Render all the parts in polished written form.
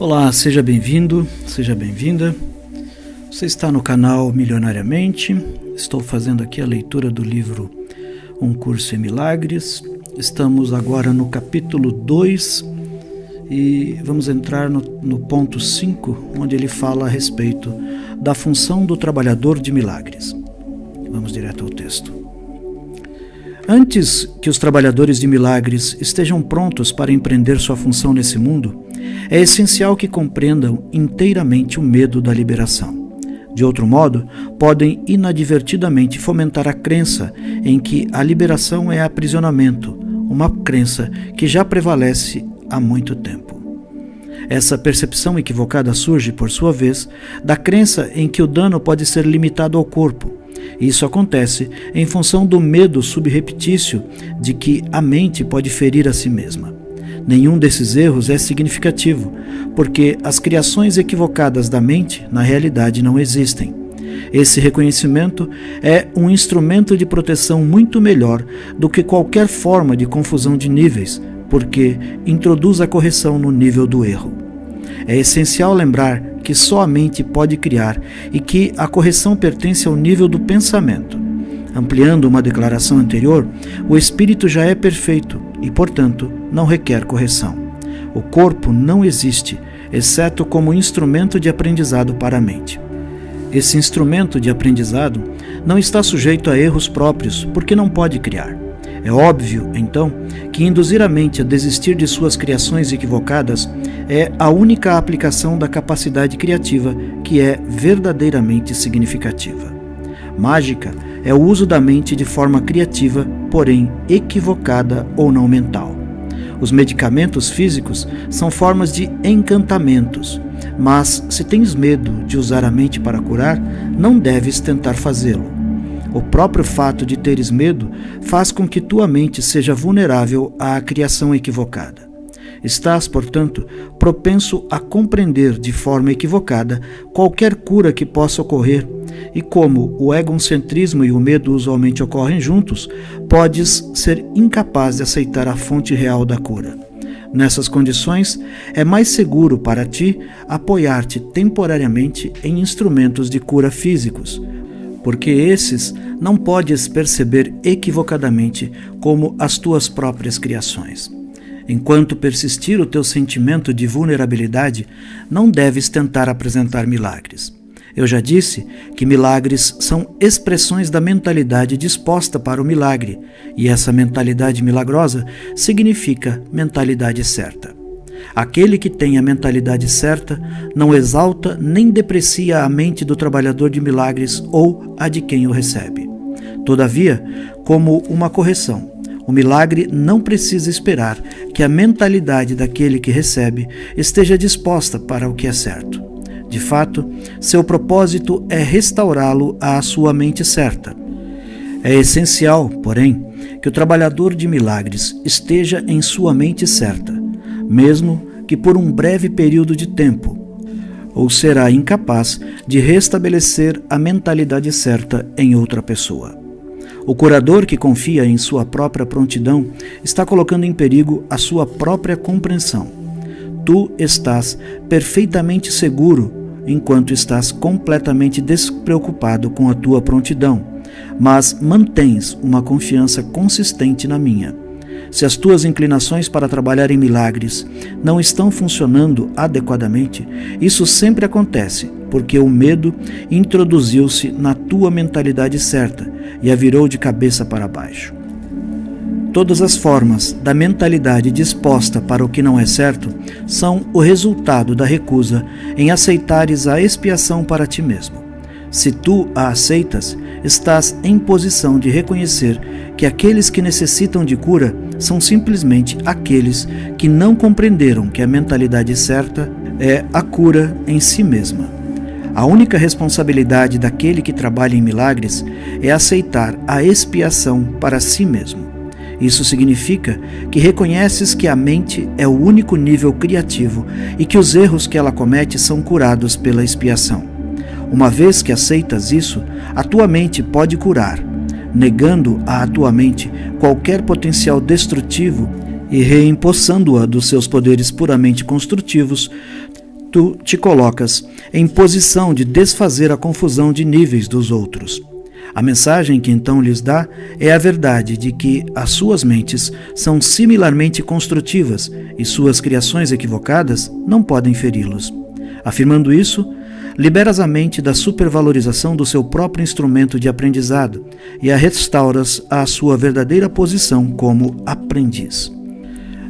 Olá, seja bem-vindo, seja bem-vinda. Você está no canal Milionariamente. Estou fazendo aqui a leitura do livro Um Curso em Milagres. Estamos agora no capítulo 2 e vamos entrar no ponto 5, onde ele fala a respeito da função do trabalhador de milagres. Vamos direto ao texto. Antes que os trabalhadores de milagres estejam prontos para empreender sua função nesse mundo, é essencial que compreendam inteiramente o medo da liberação. De outro modo, podem inadvertidamente fomentar a crença em que a liberação é aprisionamento, uma crença que já prevalece há muito tempo. Essa percepção equivocada surge, por sua vez, da crença em que o dano pode ser limitado ao corpo. Isso acontece em função do medo subreptício de que a mente pode ferir a si mesma. Nenhum desses erros é significativo, porque as criações equivocadas da mente, na realidade, não existem. Esse reconhecimento é um instrumento de proteção muito melhor do que qualquer forma de confusão de níveis, porque introduz a correção no nível do erro. É essencial lembrar que só a mente pode criar e que a correção pertence ao nível do pensamento. Ampliando uma declaração anterior, o espírito já é perfeito e, portanto, não requer correção. O corpo não existe, exceto como instrumento de aprendizado para a mente. Esse instrumento de aprendizado não está sujeito a erros próprios, porque não pode criar. É óbvio, então, que induzir a mente a desistir de suas criações equivocadas é a única aplicação da capacidade criativa que é verdadeiramente significativa. Mágica é o uso da mente de forma criativa, porém equivocada ou não mental. Os medicamentos físicos são formas de encantamentos, mas se tens medo de usar a mente para curar, não deves tentar fazê-lo. O próprio fato de teres medo faz com que tua mente seja vulnerável à criação equivocada. Estás, portanto, propenso a compreender de forma equivocada qualquer cura que possa ocorrer, e como o egocentrismo e o medo usualmente ocorrem juntos, podes ser incapaz de aceitar a fonte real da cura. Nessas condições, é mais seguro para ti apoiar-te temporariamente em instrumentos de cura físicos, porque esses não podes perceber equivocadamente como as tuas próprias criações. Enquanto persistir o teu sentimento de vulnerabilidade, não deves tentar apresentar milagres. Eu já disse que milagres são expressões da mentalidade disposta para o milagre, e essa mentalidade milagrosa significa mentalidade certa. Aquele que tem a mentalidade certa não exalta nem deprecia a mente do trabalhador de milagres ou a de quem o recebe. Todavia, como uma correção, o milagre não precisa esperar que a mentalidade daquele que recebe esteja disposta para o que é certo. De fato, seu propósito é restaurá-lo à sua mente certa. É essencial, porém, que o trabalhador de milagres esteja em sua mente certa, mesmo que por um breve período de tempo, ou será incapaz de restabelecer a mentalidade certa em outra pessoa. O curador que confia em sua própria prontidão está colocando em perigo a sua própria compreensão. Tu estás perfeitamente seguro enquanto estás completamente despreocupado com a tua prontidão, mas mantens uma confiança consistente na minha. Se as tuas inclinações para trabalhar em milagres não estão funcionando adequadamente, isso sempre acontece, porque o medo introduziu-se na tua mentalidade certa e a virou de cabeça para baixo. Todas as formas da mentalidade disposta para o que não é certo são o resultado da recusa em aceitares a expiação para ti mesmo. Se tu a aceitas, estás em posição de reconhecer que aqueles que necessitam de cura são simplesmente aqueles que não compreenderam que a mentalidade certa é a cura em si mesma. A única responsabilidade daquele que trabalha em milagres é aceitar a expiação para si mesmo. Isso significa que reconheces que a mente é o único nível criativo e que os erros que ela comete são curados pela expiação. Uma vez que aceitas isso, a tua mente pode curar, negando à tua mente qualquer potencial destrutivo e reempossando-a dos seus poderes puramente construtivos. tu te colocas em posição de desfazer a confusão de níveis dos outros. A mensagem que então lhes dá é a verdade de que as suas mentes são similarmente construtivas e suas criações equivocadas não podem feri-los. Afirmando isso, liberas a mente da supervalorização do seu próprio instrumento de aprendizado e a restauras à sua verdadeira posição como aprendiz.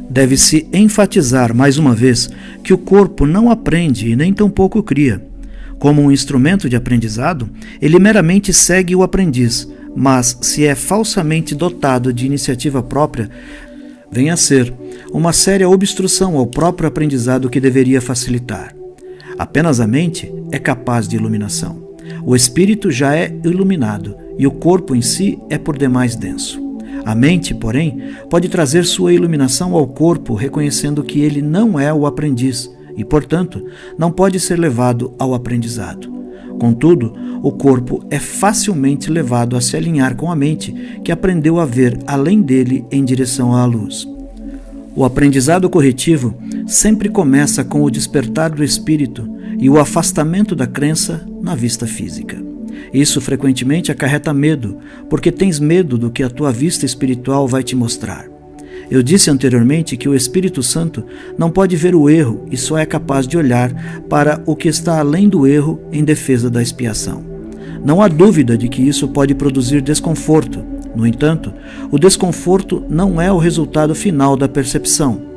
Deve-se enfatizar mais uma vez que o corpo não aprende e nem tampouco cria. Como um instrumento de aprendizado, ele meramente segue o aprendiz, mas se é falsamente dotado de iniciativa própria, vem a ser uma séria obstrução ao próprio aprendizado que deveria facilitar. Apenas a mente é capaz de iluminação. O espírito já é iluminado e o corpo em si é por demais denso. A mente, porém, pode trazer sua iluminação ao corpo, reconhecendo que ele não é o aprendiz e, portanto, não pode ser levado ao aprendizado. Contudo, o corpo é facilmente levado a se alinhar com a mente, que aprendeu a ver além dele em direção à luz. O aprendizado corretivo sempre começa com o despertar do espírito e o afastamento da crença na vista física. Isso frequentemente acarreta medo, porque tens medo do que a tua vista espiritual vai te mostrar. Eu disse anteriormente que o Espírito Santo não pode ver o erro e só é capaz de olhar para o que está além do erro em defesa da expiação. Não há dúvida de que isso pode produzir desconforto. No entanto, o desconforto não é o resultado final da percepção.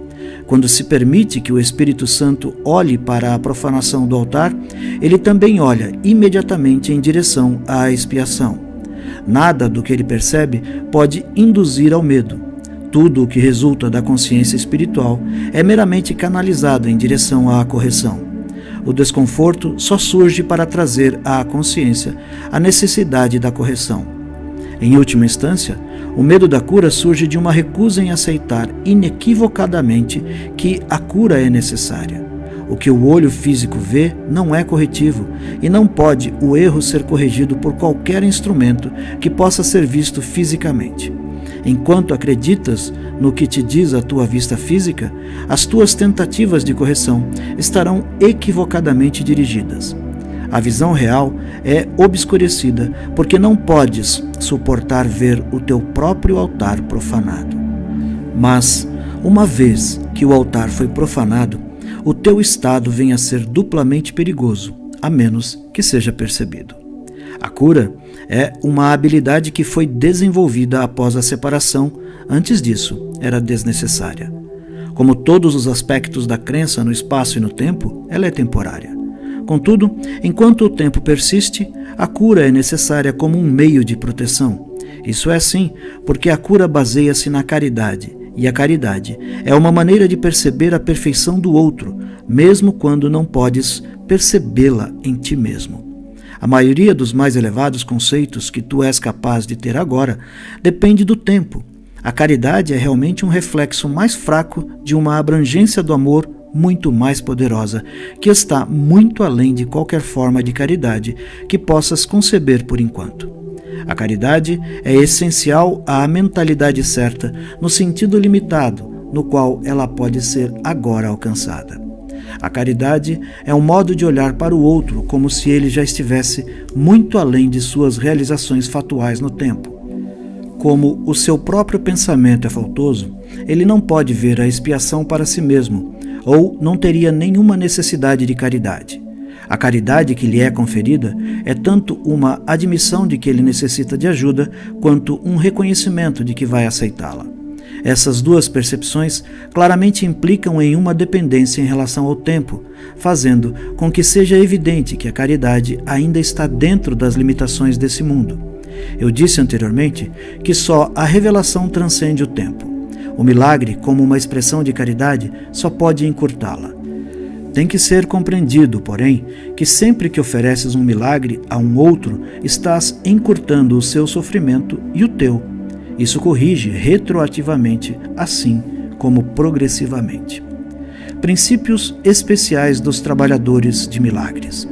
Quando se permite que o Espírito Santo olhe para a profanação do altar, ele também olha imediatamente em direção à expiação. Nada do que ele percebe pode induzir ao medo. Tudo o que resulta da consciência espiritual é meramente canalizado em direção à correção. O desconforto só surge para trazer à consciência a necessidade da correção. Em última instância, o medo da cura surge de uma recusa em aceitar inequivocadamente que a cura é necessária. O que o olho físico vê não é corretivo e não pode o erro ser corrigido por qualquer instrumento que possa ser visto fisicamente. Enquanto acreditas no que te diz a tua vista física, as tuas tentativas de correção estarão equivocadamente dirigidas. A visão real é obscurecida porque não podes suportar ver o teu próprio altar profanado. Mas, uma vez que o altar foi profanado, o teu estado vem a ser duplamente perigoso, a menos que seja percebido. A cura é uma habilidade que foi desenvolvida após a separação. Antes disso, era desnecessária. Como todos os aspectos da crença no espaço e no tempo, ela é temporária. Contudo, enquanto o tempo persiste, a cura é necessária como um meio de proteção. Isso é assim porque a cura baseia-se na caridade, e a caridade é uma maneira de perceber a perfeição do outro, mesmo quando não podes percebê-la em ti mesmo. A maioria dos mais elevados conceitos que tu és capaz de ter agora depende do tempo. A caridade é realmente um reflexo mais fraco de uma abrangência do amor muito mais poderosa, que está muito além de qualquer forma de caridade que possas conceber por enquanto. A caridade é essencial à mentalidade certa, no sentido limitado, no qual ela pode ser agora alcançada. A caridade é um modo de olhar para o outro como se ele já estivesse muito além de suas realizações fatuais no tempo. Como o seu próprio pensamento é faltoso, ele não pode ver a expiação para si mesmo, ou não teria nenhuma necessidade de caridade. A caridade que lhe é conferida é tanto uma admissão de que ele necessita de ajuda, quanto um reconhecimento de que vai aceitá-la. Essas duas percepções claramente implicam em uma dependência em relação ao tempo, fazendo com que seja evidente que a caridade ainda está dentro das limitações desse mundo. Eu disse anteriormente que só a revelação transcende o tempo. O milagre, como uma expressão de caridade, só pode encurtá-la. Tem que ser compreendido, porém, que sempre que ofereces um milagre a um outro, estás encurtando o seu sofrimento e o teu. Isso corrige retroativamente, assim como progressivamente. Princípios especiais dos trabalhadores de milagres.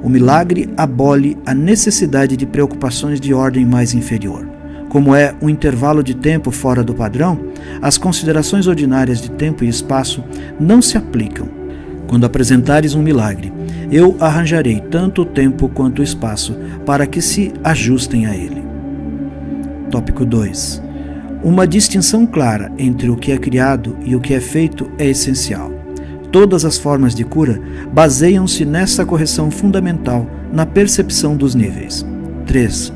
O milagre abole a necessidade de preocupações de ordem mais inferior. Como é um intervalo de tempo fora do padrão, as considerações ordinárias de tempo e espaço não se aplicam. Quando apresentares um milagre, eu arranjarei tanto o tempo quanto o espaço para que se ajustem a ele. Tópico 2. Uma distinção clara entre o que é criado e o que é feito é essencial. Todas as formas de cura baseiam-se nessa correção fundamental na percepção dos níveis. 3.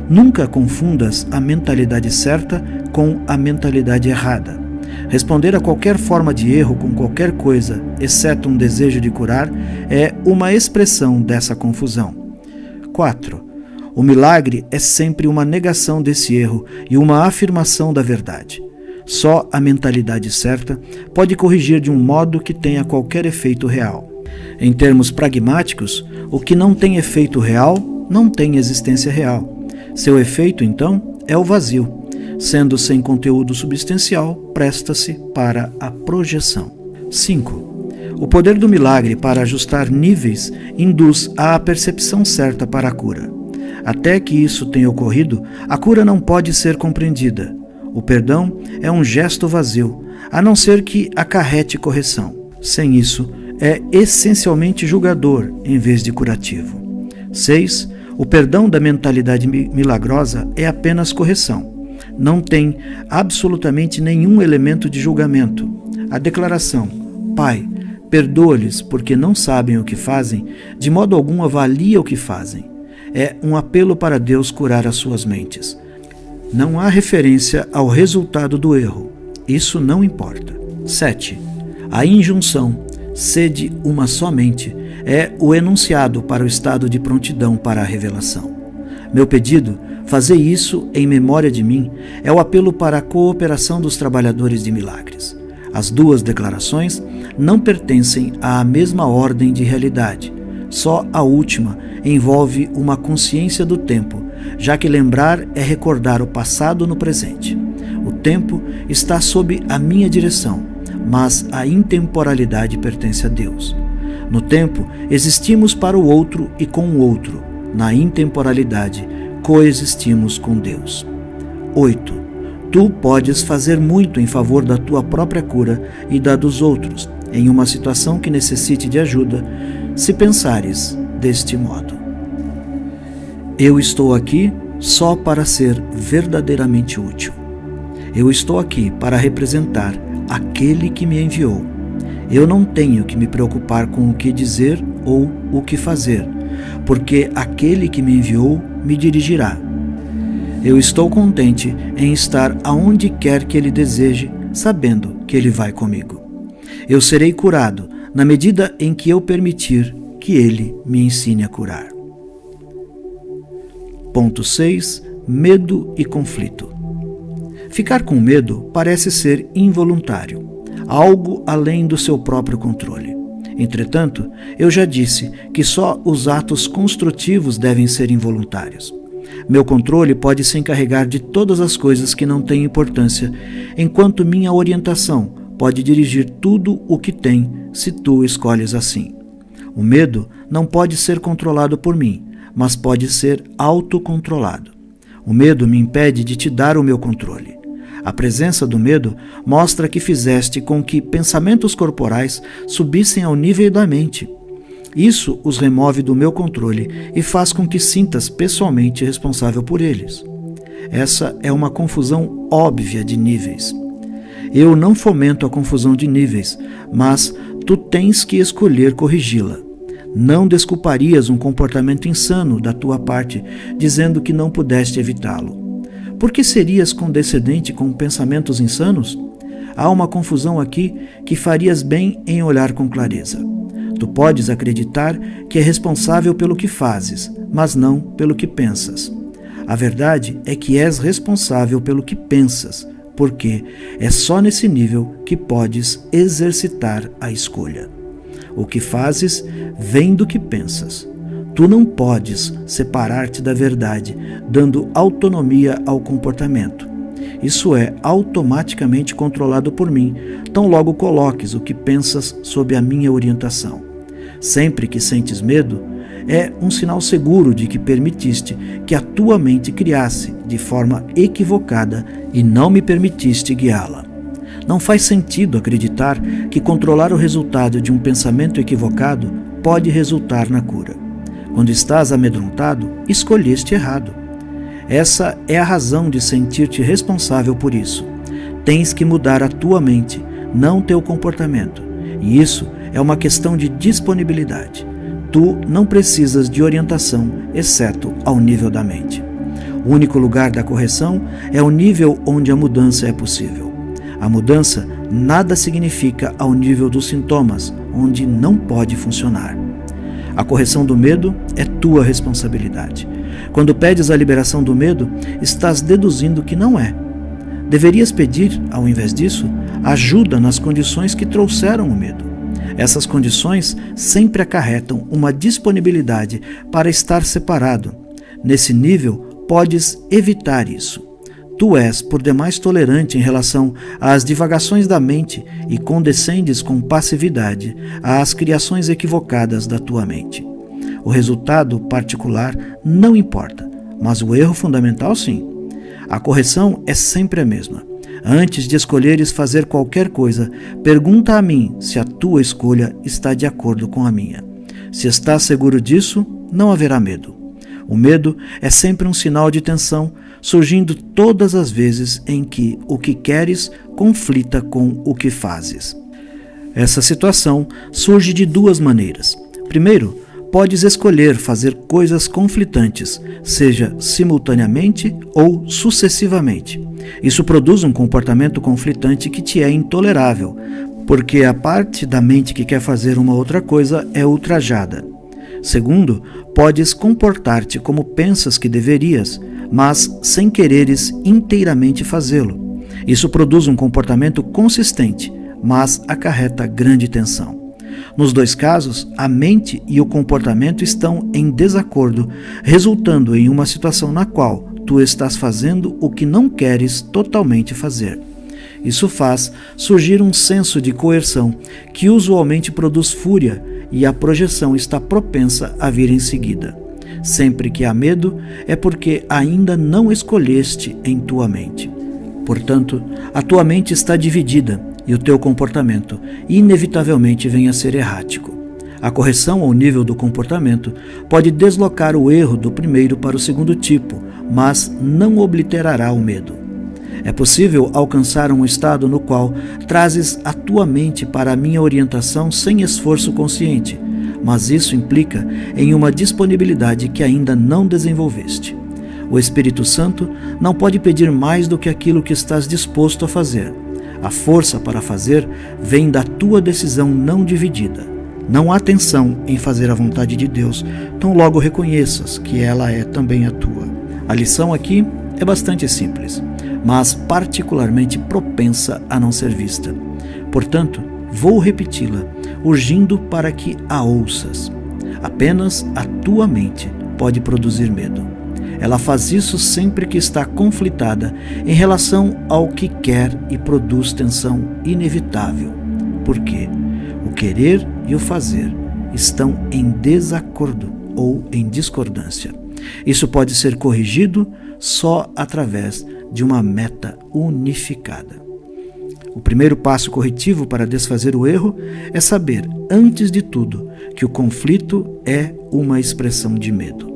Nunca confundas a mentalidade certa com a mentalidade errada. Responder a qualquer forma de erro com qualquer coisa, exceto um desejo de curar, é uma expressão dessa confusão. 4. O milagre é sempre uma negação desse erro e uma afirmação da verdade. Só a mentalidade certa pode corrigir de um modo que tenha qualquer efeito real. Em termos pragmáticos, o que não tem efeito real não tem existência real. Seu efeito, então, é o vazio. Sendo sem conteúdo substancial, presta-se para a projeção. 5. O poder do milagre para ajustar níveis induz à percepção certa para a cura. Até que isso tenha ocorrido, a cura não pode ser compreendida. O perdão é um gesto vazio, a não ser que acarrete correção. Sem isso, é essencialmente julgador em vez de curativo. 6. O perdão da mentalidade milagrosa é apenas correção. Não tem absolutamente nenhum elemento de julgamento. A declaração, Pai, perdoa-lhes porque não sabem o que fazem, de modo algum avalia o que fazem. É um apelo para Deus curar as suas mentes. Não há referência ao resultado do erro. Isso não importa. 7. A injunção, sede uma só mente, é o enunciado para o estado de prontidão para a revelação. Meu pedido, fazer isso em memória de mim, é o apelo para a cooperação dos trabalhadores de milagres. As duas declarações não pertencem à mesma ordem de realidade. Só a última envolve uma consciência do tempo, já que lembrar é recordar o passado no presente. O tempo está sob a minha direção, mas a intemporalidade pertence a Deus. No tempo, existimos para o outro e com o outro. Na intemporalidade, coexistimos com Deus. 8. Tu podes fazer muito em favor da tua própria cura e da dos outros, em uma situação que necessite de ajuda, se pensares deste modo. Eu estou aqui só para ser verdadeiramente útil. Eu estou aqui para representar aquele que me enviou. Eu não tenho que me preocupar com o que dizer ou o que fazer, porque aquele que me enviou me dirigirá. Eu estou contente em estar aonde quer que ele deseje, sabendo que ele vai comigo. Eu serei curado na medida em que eu permitir que ele me ensine a curar. Ponto 6. Medo e conflito. Ficar com medo parece ser involuntário, algo além do seu próprio controle. Entretanto, eu já disse que só os atos construtivos devem ser involuntários. Meu controle pode se encarregar de todas as coisas que não têm importância, enquanto minha orientação pode dirigir tudo o que tem, se tu escolhes assim. O medo não pode ser controlado por mim, mas pode ser autocontrolado. O medo me impede de te dar o meu controle. A presença do medo mostra que fizeste com que pensamentos corporais subissem ao nível da mente. Isso os remove do meu controle e faz com que sintas pessoalmente responsável por eles. Essa é uma confusão óbvia de níveis. Eu não fomento a confusão de níveis, mas tu tens que escolher corrigi-la. Não desculparias um comportamento insano da tua parte, dizendo que não pudeste evitá-lo. Por que serias condescendente com pensamentos insanos? Há uma confusão aqui que farias bem em olhar com clareza. Tu podes acreditar que é responsável pelo que fazes, mas não pelo que pensas. A verdade é que és responsável pelo que pensas, porque é só nesse nível que podes exercitar a escolha. O que fazes vem do que pensas. Tu não podes separar-te da verdade, dando autonomia ao comportamento. Isso é automaticamente controlado por mim, tão logo coloques o que pensas sob a minha orientação. Sempre que sentes medo, é um sinal seguro de que permitiste que a tua mente criasse de forma equivocada e não me permitiste guiá-la. Não faz sentido acreditar que controlar o resultado de um pensamento equivocado pode resultar na cura. Quando estás amedrontado, escolheste errado. Essa é a razão de sentir-te responsável por isso. Tens que mudar a tua mente, não teu comportamento. E isso é uma questão de disponibilidade. Tu não precisas de orientação, exceto ao nível da mente. O único lugar da correção é o nível onde a mudança é possível. A mudança nada significa ao nível dos sintomas, onde não pode funcionar. A correção do medo é tua responsabilidade. Quando pedes a liberação do medo, estás deduzindo que não é. Deverias pedir, ao invés disso, ajuda nas condições que trouxeram o medo. Essas condições sempre acarretam uma disponibilidade para estar separado. Nesse nível, podes evitar isso. Tu és por demais tolerante em relação às divagações da mente e condescendes com passividade às criações equivocadas da tua mente. O resultado particular não importa, mas o erro fundamental sim. A correção é sempre a mesma. Antes de escolheres fazer qualquer coisa, pergunta a mim se a tua escolha está de acordo com a minha. Se estás seguro disso, não haverá medo. O medo é sempre um sinal de tensão, surgindo todas as vezes em que o que queres conflita com o que fazes. Essa situação surge de duas maneiras. Primeiro, podes escolher fazer coisas conflitantes, seja simultaneamente ou sucessivamente. Isso produz um comportamento conflitante que te é intolerável, porque a parte da mente que quer fazer uma outra coisa é ultrajada. Segundo, podes comportar-te como pensas que deverias, mas sem quereres inteiramente fazê-lo. Isso produz um comportamento consistente, mas acarreta grande tensão. Nos dois casos, a mente e o comportamento estão em desacordo, resultando em uma situação na qual tu estás fazendo o que não queres totalmente fazer. Isso faz surgir um senso de coerção, que usualmente produz fúria, e a projeção está propensa a vir em seguida. Sempre que há medo, é porque ainda não escolheste em tua mente. Portanto, a tua mente está dividida e o teu comportamento inevitavelmente vem a ser errático. A correção ao nível do comportamento pode deslocar o erro do primeiro para o segundo tipo, mas não obliterará o medo. É possível alcançar um estado no qual trazes a tua mente para a minha orientação sem esforço consciente, mas isso implica em uma disponibilidade que ainda não desenvolveste. O Espírito Santo não pode pedir mais do que aquilo que estás disposto a fazer. A força para fazer vem da tua decisão não dividida. Não há tensão em fazer a vontade de Deus, tão logo reconheças que ela é também a tua. A lição aqui é bastante simples, mas particularmente propensa a não ser vista. Portanto, vou repeti-la, urgindo para que a ouças. Apenas a tua mente pode produzir medo. Ela faz isso sempre que está conflitada em relação ao que quer e produz tensão inevitável. Por quê? O querer e o fazer estão em desacordo ou em discordância. Isso pode ser corrigido só através de uma meta unificada. O primeiro passo corretivo para desfazer o erro é saber, antes de tudo, que o conflito é uma expressão de medo.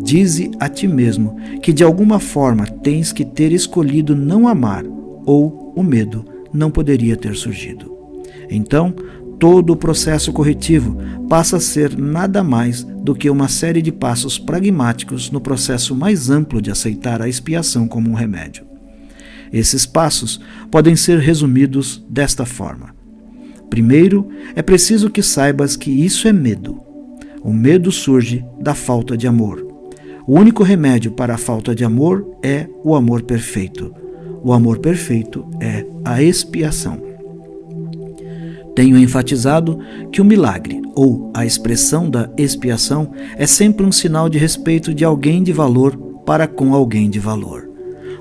Dize a ti mesmo que de alguma forma tens que ter escolhido não amar, ou o medo não poderia ter surgido. Então, todo o processo corretivo passa a ser nada mais do que uma série de passos pragmáticos no processo mais amplo de aceitar a expiação como um remédio. Esses passos podem ser resumidos desta forma. Primeiro, é preciso que saibas que isso é medo. O medo surge da falta de amor. O único remédio para a falta de amor é o amor perfeito. O amor perfeito é a expiação. Tenho enfatizado que o milagre, ou a expressão da expiação, é sempre um sinal de respeito de alguém de valor para com alguém de valor.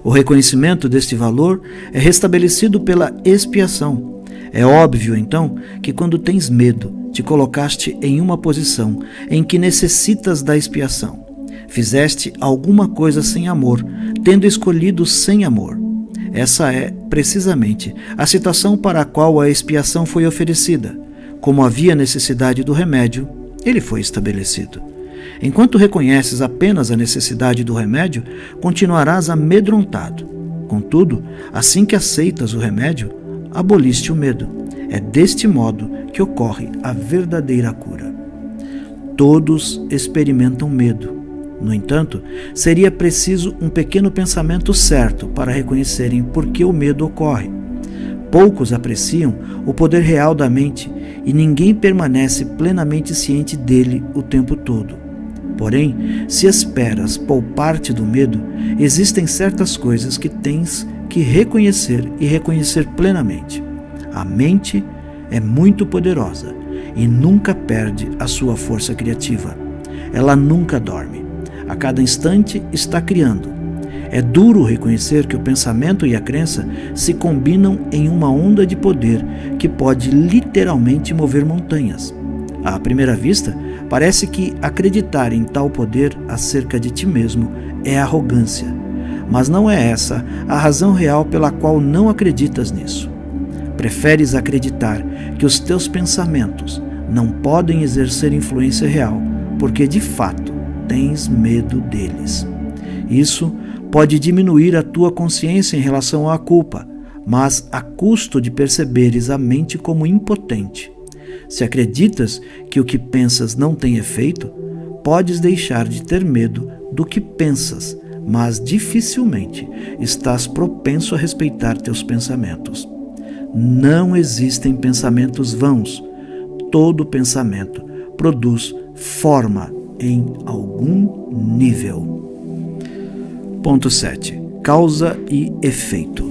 O reconhecimento deste valor é restabelecido pela expiação. É óbvio, então, que quando tens medo, te colocaste em uma posição em que necessitas da expiação. Fizeste alguma coisa sem amor, tendo escolhido sem amor. Essa é, precisamente, a situação para a qual a expiação foi oferecida. Como havia necessidade do remédio, ele foi estabelecido. Enquanto reconheces apenas a necessidade do remédio, continuarás amedrontado. Contudo, assim que aceitas o remédio, aboliste o medo. É deste modo que ocorre a verdadeira cura. Todos experimentam medo. No entanto, seria preciso um pequeno pensamento certo para reconhecerem por que o medo ocorre. Poucos apreciam o poder real da mente e ninguém permanece plenamente ciente dele o tempo todo. Porém, se esperas poupar-te do medo, existem certas coisas que tens que reconhecer e reconhecer plenamente. A mente é muito poderosa e nunca perde a sua força criativa. Ela nunca dorme. A cada instante está criando. É duro reconhecer que o pensamento e a crença se combinam em uma onda de poder que pode literalmente mover montanhas. À primeira vista, parece que acreditar em tal poder acerca de ti mesmo é arrogância, mas não é essa a razão real pela qual não acreditas nisso. Preferes acreditar que os teus pensamentos não podem exercer influência real, porque de fato tens medo deles. Isso pode diminuir a tua consciência em relação à culpa, mas a custo de perceberes a mente como impotente. Se acreditas que o que pensas não tem efeito, podes deixar de ter medo do que pensas, mas dificilmente estás propenso a respeitar teus pensamentos. Não existem pensamentos vãos. Todo pensamento produz forma em algum nível. Ponto 7. Causa e efeito.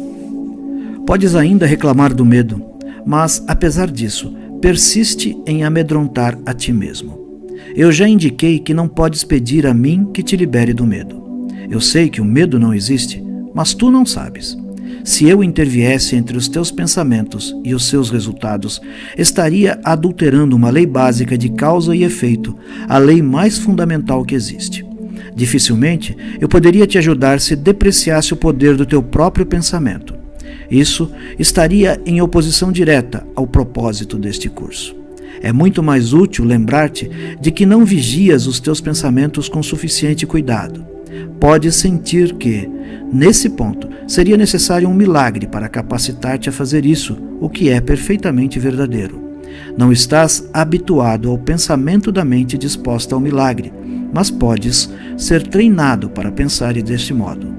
Podes ainda reclamar do medo, mas, apesar disso, persiste em amedrontar a ti mesmo. Eu já indiquei que não podes pedir a mim que te libere do medo. Eu sei que o medo não existe, mas tu não sabes. Se eu interviesse entre os teus pensamentos e os seus resultados, estaria adulterando uma lei básica de causa e efeito, a lei mais fundamental que existe. Dificilmente eu poderia te ajudar se depreciasse o poder do teu próprio pensamento. Isso estaria em oposição direta ao propósito deste curso. É muito mais útil lembrar-te de que não vigias os teus pensamentos com suficiente cuidado. Podes sentir que, nesse ponto, seria necessário um milagre para capacitar-te a fazer isso, o que é perfeitamente verdadeiro. Não estás habituado ao pensamento da mente disposta ao milagre, mas podes ser treinado para pensar deste modo.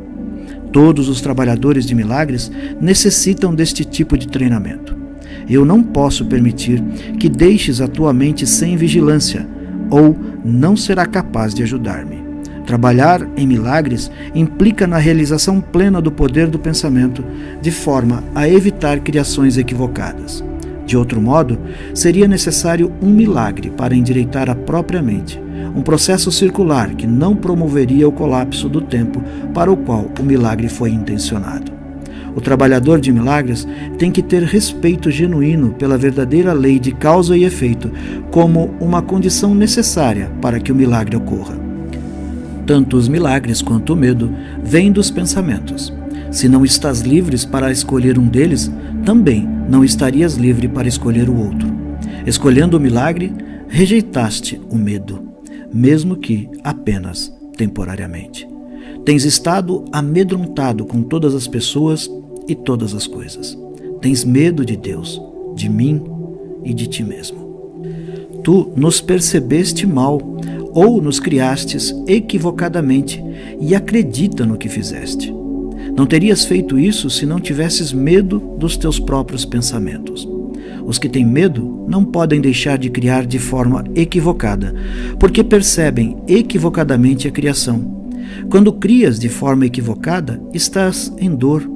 Todos os trabalhadores de milagres necessitam deste tipo de treinamento. Eu não posso permitir que deixes a tua mente sem vigilância, ou não será capaz de ajudar-me. Trabalhar em milagres implica na realização plena do poder do pensamento, de forma a evitar criações equivocadas. De outro modo, seria necessário um milagre para endireitar a própria mente, um processo circular que não promoveria o colapso do tempo para o qual o milagre foi intencionado. O trabalhador de milagres tem que ter respeito genuíno pela verdadeira lei de causa e efeito como uma condição necessária para que o milagre ocorra. Tanto os milagres quanto o medo vêm dos pensamentos. Se não estás livre para escolher um deles, também não estarias livre para escolher o outro. Escolhendo o milagre, rejeitaste o medo, mesmo que apenas temporariamente. Tens estado amedrontado com todas as pessoas e todas as coisas. Tens medo de Deus, de mim e de ti mesmo. Tu nos percebeste mal ou nos criastes equivocadamente e acredita no que fizeste. Não terias feito isso se não tivesses medo dos teus próprios pensamentos. Os que têm medo não podem deixar de criar de forma equivocada, porque percebem equivocadamente a criação. Quando crias de forma equivocada, estás em dor.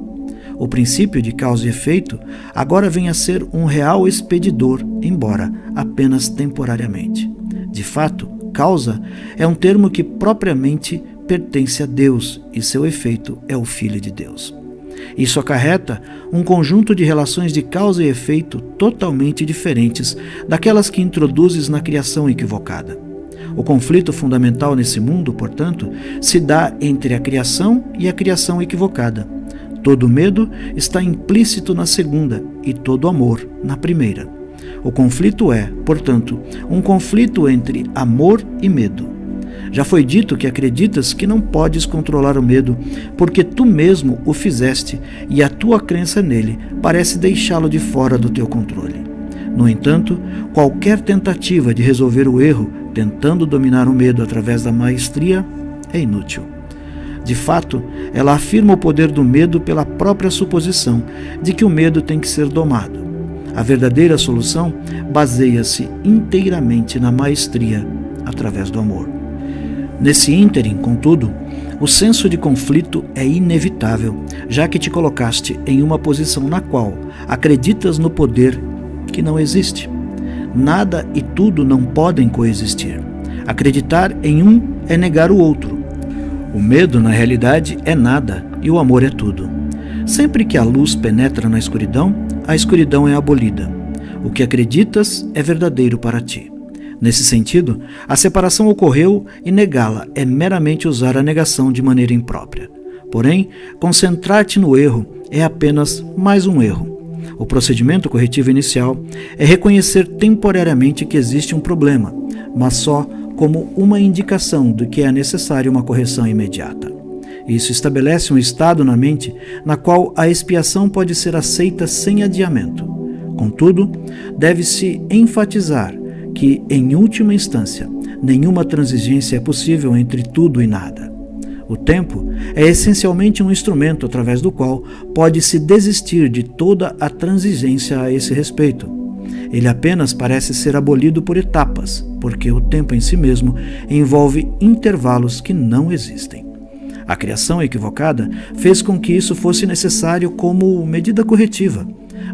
O princípio de causa e efeito agora vem a ser um real expedidor, embora apenas temporariamente. De fato, causa é um termo que propriamente pertence a Deus e seu efeito é o Filho de Deus. Isso acarreta um conjunto de relações de causa e efeito totalmente diferentes daquelas que introduzes na criação equivocada. O conflito fundamental nesse mundo, portanto, se dá entre a criação e a criação equivocada. Todo medo está implícito na segunda e todo amor na primeira. O conflito é, portanto, um conflito entre amor e medo. Já foi dito que acreditas que não podes controlar o medo porque tu mesmo o fizeste e a tua crença nele parece deixá-lo de fora do teu controle. No entanto, qualquer tentativa de resolver o erro tentando dominar o medo através da maestria é inútil. De fato, ela afirma o poder do medo pela própria suposição de que o medo tem que ser domado. A verdadeira solução baseia-se inteiramente na maestria através do amor. Nesse ínterim, contudo, o senso de conflito é inevitável, já que te colocaste em uma posição na qual acreditas no poder que não existe. Nada e tudo não podem coexistir. Acreditar em um é negar o outro. O medo, na realidade, é nada e o amor é tudo. Sempre que a luz penetra na escuridão, a escuridão é abolida. O que acreditas é verdadeiro para ti. Nesse sentido, a separação ocorreu e negá-la é meramente usar a negação de maneira imprópria. Porém, concentrar-te no erro é apenas mais um erro. O procedimento corretivo inicial é reconhecer temporariamente que existe um problema, mas só como uma indicação de que é necessária uma correção imediata. Isso estabelece um estado na mente na qual a expiação pode ser aceita sem adiamento. Contudo, deve-se enfatizar que, em última instância, nenhuma transigência é possível entre tudo e nada. O tempo é essencialmente um instrumento através do qual pode-se desistir de toda a transigência a esse respeito. Ele apenas parece ser abolido por etapas, porque o tempo em si mesmo envolve intervalos que não existem. A criação equivocada fez com que isso fosse necessário como medida corretiva.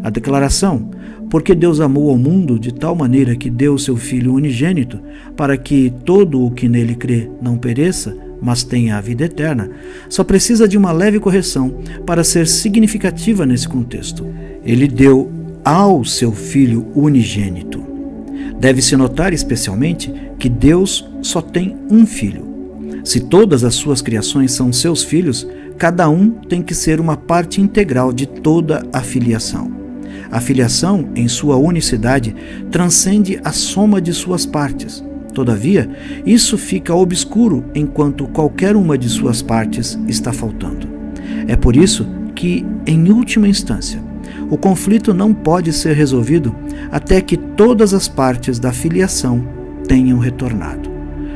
A declaração, porque Deus amou ao mundo de tal maneira que deu o seu Filho unigênito, para que todo o que nele crê não pereça, mas tenha a vida eterna, só precisa de uma leve correção para ser significativa nesse contexto. Ele deu ao seu Filho unigênito. Deve-se notar especialmente que Deus só tem um filho. Se todas as suas criações são seus filhos, cada um tem que ser uma parte integral de toda a filiação. A filiação, em sua unicidade, transcende a soma de suas partes. Todavia, isso fica obscuro enquanto qualquer uma de suas partes está faltando. É por isso que, em última instância, o conflito não pode ser resolvido até que todas as partes da filiação tenham retornado.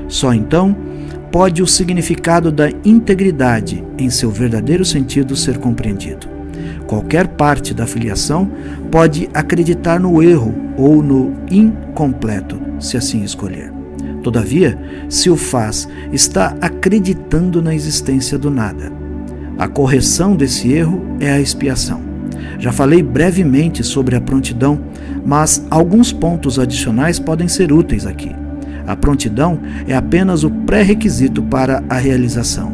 Só então pode o significado da integridade em seu verdadeiro sentido ser compreendido. Qualquer parte da filiação pode acreditar no erro ou no incompleto, se assim escolher. Todavia, se o faz, está acreditando na existência do nada. A correção desse erro é a expiação. Já falei brevemente sobre a prontidão, mas alguns pontos adicionais podem ser úteis aqui. A prontidão é apenas o pré-requisito para a realização.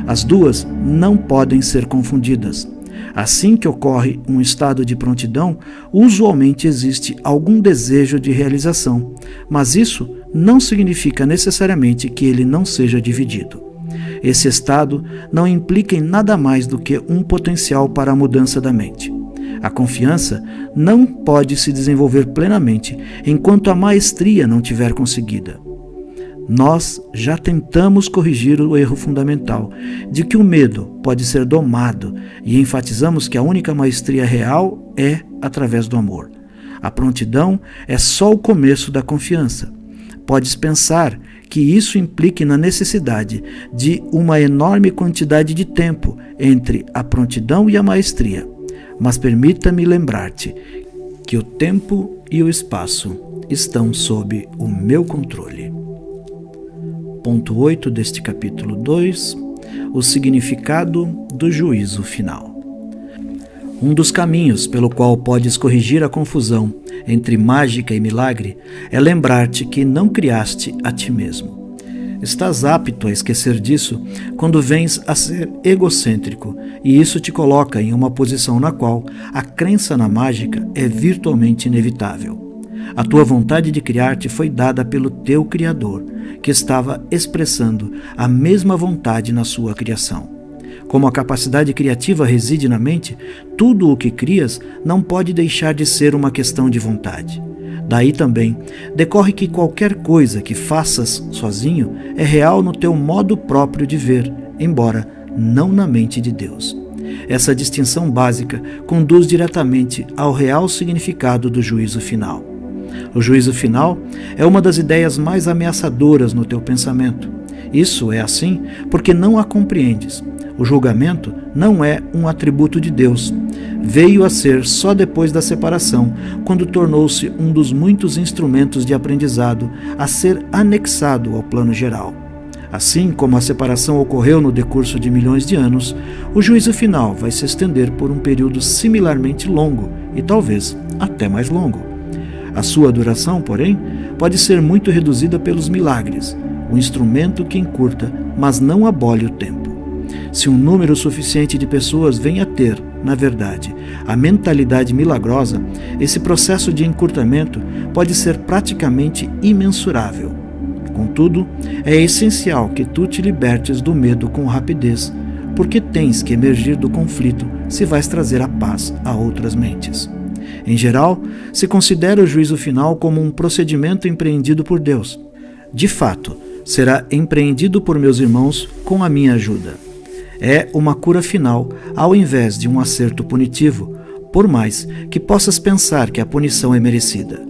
As duas não podem ser confundidas. Assim que ocorre um estado de prontidão, usualmente existe algum desejo de realização, mas isso não significa necessariamente que ele não seja dividido. Esse estado não implica em nada mais do que um potencial para a mudança da mente. A confiança não pode se desenvolver plenamente enquanto a maestria não tiver conseguida. Nós já tentamos corrigir o erro fundamental de que o medo pode ser domado e enfatizamos que a única maestria real é através do amor. A prontidão é só o começo da confiança. Podes pensar que isso implique na necessidade de uma enorme quantidade de tempo entre a prontidão e a maestria, mas permita-me lembrar-te que o tempo e o espaço estão sob o meu controle. Ponto 8 deste capítulo 2, o significado do juízo final. Um dos caminhos pelo qual podes corrigir a confusão entre mágica e milagre é lembrar-te que não criaste a ti mesmo. Estás apto a esquecer disso quando vens a ser egocêntrico, e isso te coloca em uma posição na qual a crença na mágica é virtualmente inevitável. A tua vontade de criar-te foi dada pelo teu Criador, que estava expressando a mesma vontade na sua criação. Como a capacidade criativa reside na mente, tudo o que crias não pode deixar de ser uma questão de vontade. Daí também decorre que qualquer coisa que faças sozinho é real no teu modo próprio de ver, embora não na mente de Deus. Essa distinção básica conduz diretamente ao real significado do juízo final. O juízo final é uma das ideias mais ameaçadoras no teu pensamento. Isso é assim porque não a compreendes. O julgamento não é um atributo de Deus. Veio a ser só depois da separação, quando tornou-se um dos muitos instrumentos de aprendizado a ser anexado ao plano geral. Assim como a separação ocorreu no decurso de milhões de anos, o juízo final vai se estender por um período similarmente longo e talvez até mais longo. A sua duração, porém, pode ser muito reduzida pelos milagres, o instrumento que encurta, mas não abole o tempo. Se um número suficiente de pessoas vem a ter, na verdade, a mentalidade milagrosa, esse processo de encurtamento pode ser praticamente imensurável. Contudo, é essencial que tu te libertes do medo com rapidez, porque tens que emergir do conflito se vais trazer a paz a outras mentes. Em geral, se considera o juízo final como um procedimento empreendido por Deus. De fato, será empreendido por meus irmãos com a minha ajuda. É uma cura final, ao invés de um acerto punitivo, por mais que possas pensar que a punição é merecida.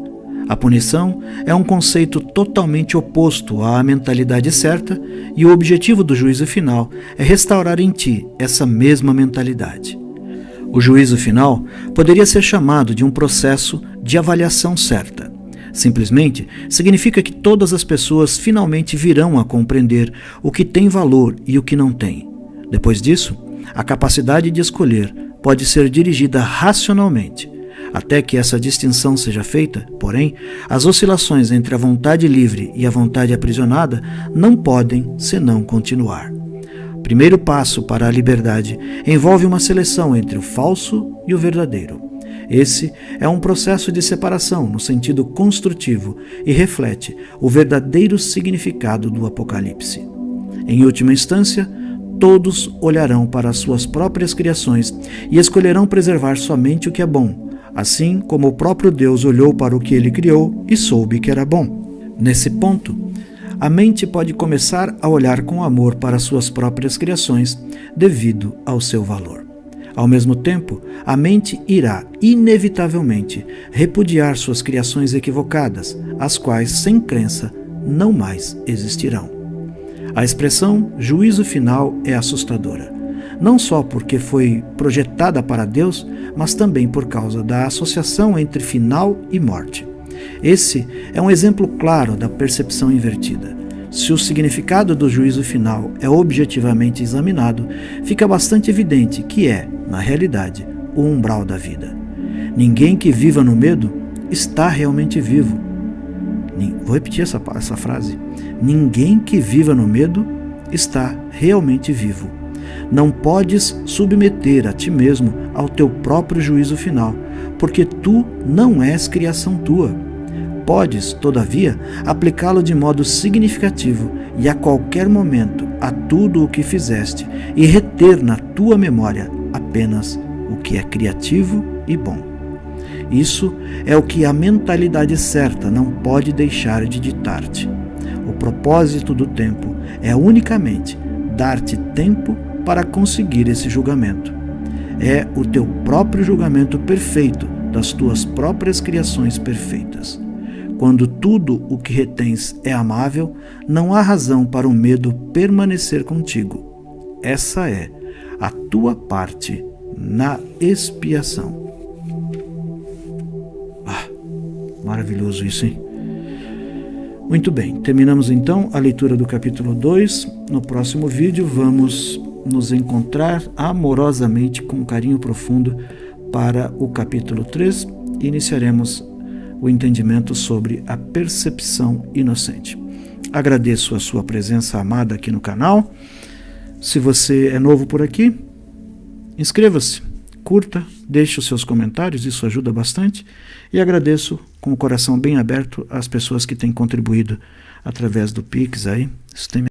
A punição é um conceito totalmente oposto à mentalidade certa, e o objetivo do juízo final é restaurar em ti essa mesma mentalidade. O juízo final poderia ser chamado de um processo de avaliação certa. Simplesmente significa que todas as pessoas finalmente virão a compreender o que tem valor e o que não tem. Depois disso, a capacidade de escolher pode ser dirigida racionalmente. Até que essa distinção seja feita, porém, as oscilações entre a vontade livre e a vontade aprisionada não podem senão continuar. O primeiro passo para a liberdade envolve uma seleção entre o falso e o verdadeiro. Esse é um processo de separação no sentido construtivo e reflete o verdadeiro significado do Apocalipse. Em última instância, todos olharão para as suas próprias criações e escolherão preservar somente o que é bom, assim como o próprio Deus olhou para o que ele criou e soube que era bom. Nesse ponto, a mente pode começar a olhar com amor para suas próprias criações devido ao seu valor. Ao mesmo tempo, a mente irá, inevitavelmente, repudiar suas criações equivocadas, as quais, sem crença, não mais existirão. A expressão juízo final é assustadora, não só porque foi projetada para Deus, mas também por causa da associação entre final e morte. Esse é um exemplo claro da percepção invertida. Se o significado do juízo final é objetivamente examinado, fica bastante evidente que é, na realidade, o umbral da vida. Ninguém que viva no medo está realmente vivo. Vou repetir essa frase. Ninguém que viva no medo está realmente vivo. Não podes submeter a ti mesmo ao teu próprio juízo final, porque tu não és criação tua. Podes, todavia, aplicá-lo de modo significativo e a qualquer momento a tudo o que fizeste e reter na tua memória apenas o que é criativo e bom. Isso é o que a mentalidade certa não pode deixar de ditar-te. O propósito do tempo é unicamente dar-te tempo para conseguir esse julgamento. É o teu próprio julgamento perfeito das tuas próprias criações perfeitas. Quando tudo o que retens é amável, não há razão para o medo permanecer contigo. Essa é a tua parte na expiação. Maravilhoso isso, hein? Muito bem, terminamos então a leitura do capítulo 2. No próximo vídeo vamos nos encontrar amorosamente com carinho profundo para o capítulo 3 e iniciaremos o entendimento sobre a percepção inocente. Agradeço a sua presença amada aqui no canal. Se você é novo por aqui, inscreva-se, curta, deixe os seus comentários, isso ajuda bastante. E agradeço com o coração bem aberto às pessoas que têm contribuído através do Pix aí. Isso tem